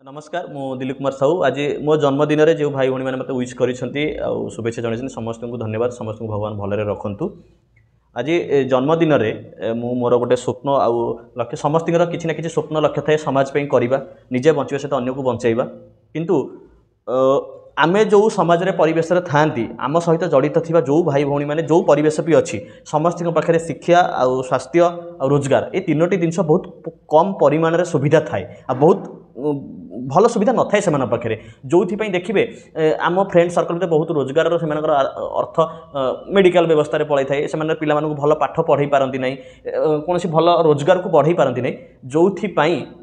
नमस्कार मु दिलीप कुमार साहू आज मो जन्मदिन में जो भाई भाई मैंने मतलब विश कर शुभेच्छा जन समस्त को धन्यवाद समस्त को भगवान भलरे रखु आज जन्मदिन में मु मोर गोटे स्वप्न आउ लक्ष्य समस्त किसी ना कि स्वप्न लक्ष्य थाए समाज पे करवा निजे बंचा सहित अन्य को बचाइबा किंतु आमे जो समाज रे परिवेश था आम सहित जड़ित थिबा जो भाई भौणी माने जो परिवेश भी अच्छी समस्त पाखे शिक्षा आउ स्वास्थ्य आ रोजगार ये तीनोटी जिनस बहुत कम परिमाण रे सुविधा थाए आ बहुत भल सुविधा न थाए से पाखे जो देखिए आम फ्रेंड सर्कल बहुत रोजगार से अर्थ मेडिकल व्यवस्था पड़ाई थाए से पिला भल पाठ पढ़ाई पारती ना कौन भल रोजगार को बढ़ाई पारती ना जो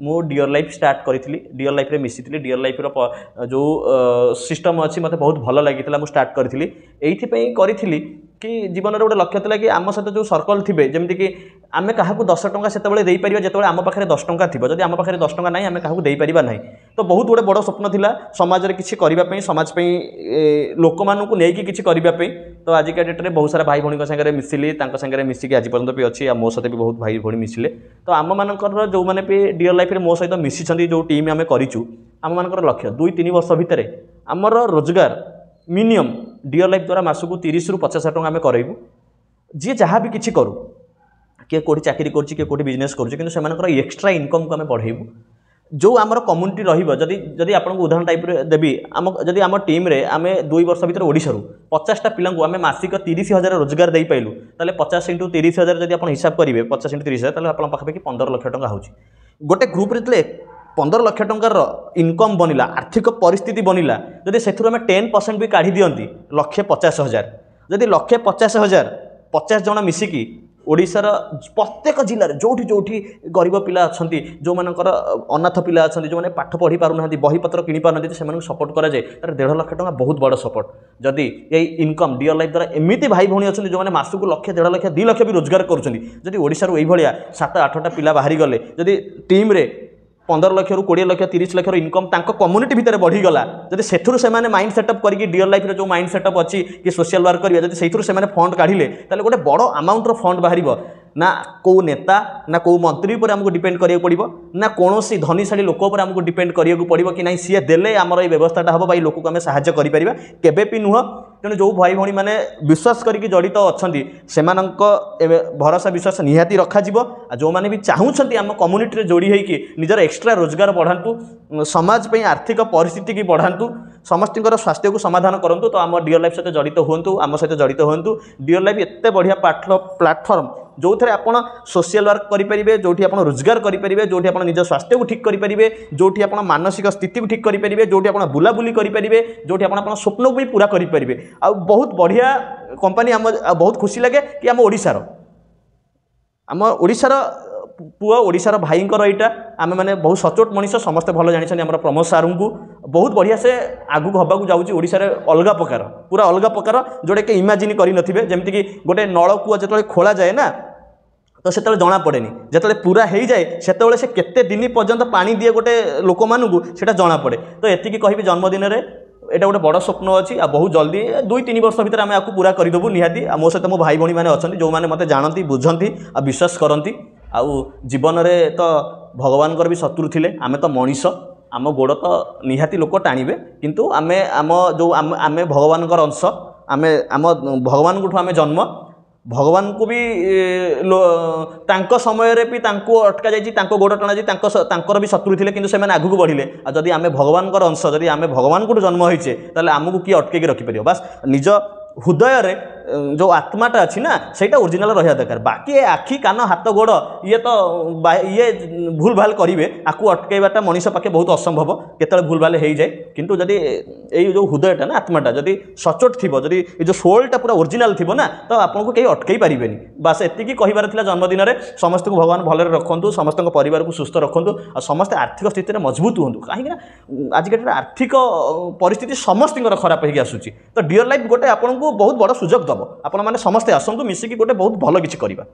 मु डियर लाइफ स्टार्ट करी डियर लाइफ रे मिसी डियर लाइफ जो सिस्टम अच्छी मत बहुत भल लगी मुझे स्टार्ट करी करी कि जीवन में गोटे लक्ष्य था कि आम सहित जो सर्कल थे जमीक कि आम क्या 10 टंका से जो आम पाखे 10 टंका थी जब आम पाखे 10 टंका ना आम क्या देपर ना तो बहुत गुड़े बड़ स्वप्न था समाज में किसी करने समाज लोक मानू नहीं कि करने तो आजिका डेट में बहुत सारा भाई भाई सागर मिसिली सागर मिसिकी आज पर्यटन भी अच्छी मो सहित भी बहुत भाई भाई मिसिले तो आम मानकर जो मैंने भी डियर लाइफ मो सहित मिसी जो टीम आम करूँ आम मानकर लक्ष्य 2-3 वर्ष भितर आमर रोजगार मिनिमम डियर लाइफ द्वारा मासक 30 ରୁ 50 टंका आम करूँ जी जहाँ भी किसी करूँ किए कौटी चाकरी कर बिजनेस कर एक्सट्रा इनकम को आम बढ़ेबू जो आमर कम्युनिटी रही आपको उदाहरण टाइप देवी आम जदि आम टीम रे आम 2 वर्ष भितर ओडिशारू 50टा पिला आम मासिक 30,000 रोजगार दे पाइलु ताले 50 × 30,000 जदि आप हिसाब करेंगे 50 × 30,000 ताले आपन पाखापाखि 15 लाख टंका होची गोटे ग्रुप रे 15 लाख टंकार इनकम बनिला आर्थिक परिस्थिति बनिला जदि से 10% भी काढ़ी दियंती 1,50,000 जदि 1,50,000 50 जन मिसिकी ओडिशार प्रत्येक जिले में जोठी जोठी गरीब पिला अच्छा जो मानकर अनाथ पिला अच्छा जो मैंने पाठ पढ़ी पारना बहीपत्र किणी पारना से सपोर्ट कराए तार 1.5 लाख टंका बहुत बड़ सपोर्ट जदि यही इनकम डियर लाइफ द्वारा एमती भाई भौणी अच्छा जो मैंने मासक 1,00,000 1.5 लाख 2 लाख भी रोजगार करुँच 8 7-8टा पिला बाहरी गले जदि टीम रे 15 लाख ରୁ 20 लाख 30 लाख इनकम कम्युनिटी भितर बढ़ीगला जब से माइंड सेटअप करके डियर लाइफ जो माइंड सेटअप अच्छी कि सोशल वर्क करेंगे जब से फंड काढ़िले गोटे बड़ अमाउंट फंड बाहर ना कौ नेता ना कौ मंत्री पर आमको डिपेंड करिया पड़िबो ना कौनसी धनीशाली लोक पर आमको डिपेंड करिया पड़िबो कि नहीं सी देले आमर ये व्यवस्थाटा हम भाई लोक को आम साहाय्य करिपरिबा केबे भी नुह तेणु जो भाई भौणी मैंने विश्वास करके जड़ित अच्छा से भरोसा विश्वास निहाती रखा जो मैंने भी चाहूँगी आम कम्युनिटी रे जोड़ी होइकि निजर एक्सट्रा रोजगार बढ़ातु समाज पे आर्थिक परिस्थिति की बढ़ातु समस्त स्वास्थ्य को समाधान करूँ तो आम डियर लाइफ सहित जड़ित हूँ आम सहित जड़ित हूँ डियर लाइफ एत बढ़िया प्लाटफर्म जो थे आप सोशल वर्क करेंगे जो आप रोजगार करेंगे जो आप निज स्वास्थ्य को ठीक करेंगे जो आप मानसिक स्थिति को ठीक करेंगे जो आप बुलाबुली करेंगे जो आप स्वप्न को भी पूरा करेंगे आ बहुत बढ़िया कंपनी आम बहुत खुशी लगे कि आम ओडिशार पुआ ओडिशार भाईंकर यहाँ आम मैंने बहुत सचोट मनीष समस्ते भल जानी आम प्रमोद सार को बहुत बढ़िया से आगू हवाक जाऊँगी ओडिशार अलग प्रकार पूरा अलग प्रकार जोटा कि इमाजिन करेंगे जमीक गोटे नलकूआ जो खोला जाए ना तो से जना पड़े जो पूरा हो जाए से केते दिन पर्यंत पानी दिए गोटे लोक मानू से जना पड़े तो एतिकी कहि जन्मदिन में एटा गोटे बड़ स्वप्न अच्छी आ बहुत जल्दी 2-3 वर्ष भितर आम आपको पूरा करदेबू निहाती मो सहित मो भाई भौणी मैंने अच्छा जो मैंने मत जानती बुझती आ विश्वास करती आउ जीवन में तो भगवान भी शत्रु थे आम तो मनीष आम गोड़ तो निहाती लोक टाणिबे किंतु आमे आम जो आमे भगवान अंश आमे आम भगवान को आमे जन्म भगवान को भी तांको समय रे भी तांको अटका जाइए गोड़ टणा जाकर भी शत्रु थे कि आगू को बढ़िले जदि आमे भगवान अंश जदि आमे भगवान को जन्म होइछे ताले आमको किए अटके रखिपर बास निज हृदय रे जो आत्माटा अच्छी ना सेटा ओरिजिनल रहा दरकार बाकी आखि कान हाथ गोड़ ये तो ये भूल भाल करेंगे आपको अटकईवाटा मनीष पाखे बहुत असंभव केतले भूल भाल हो जाए किंतु जदि ये जो हृदयटा ना आत्माटा जदि सचोट थी जदि ये जो सोलटा पूरा ओरिजिनल थी ना तो आपको कहीं अटकई पारे बास एतिकी कहबार थिला जन्मदिन में समस्त को भगवान भलरे रखु समस्त परिवार को सुस्थ रखु और समस्त आर्थिक स्थिति में मजबूत हूँ कहीं आजिका आर्थिक परिस्थिति समस्त खराब हो आसूँ तो डियर लाइफ गोटे आपको बहुत बड़ सुजोग दब आपण मैंने समस्ते आसतु मिसिकी गोटे बहुत भल किसी करवा।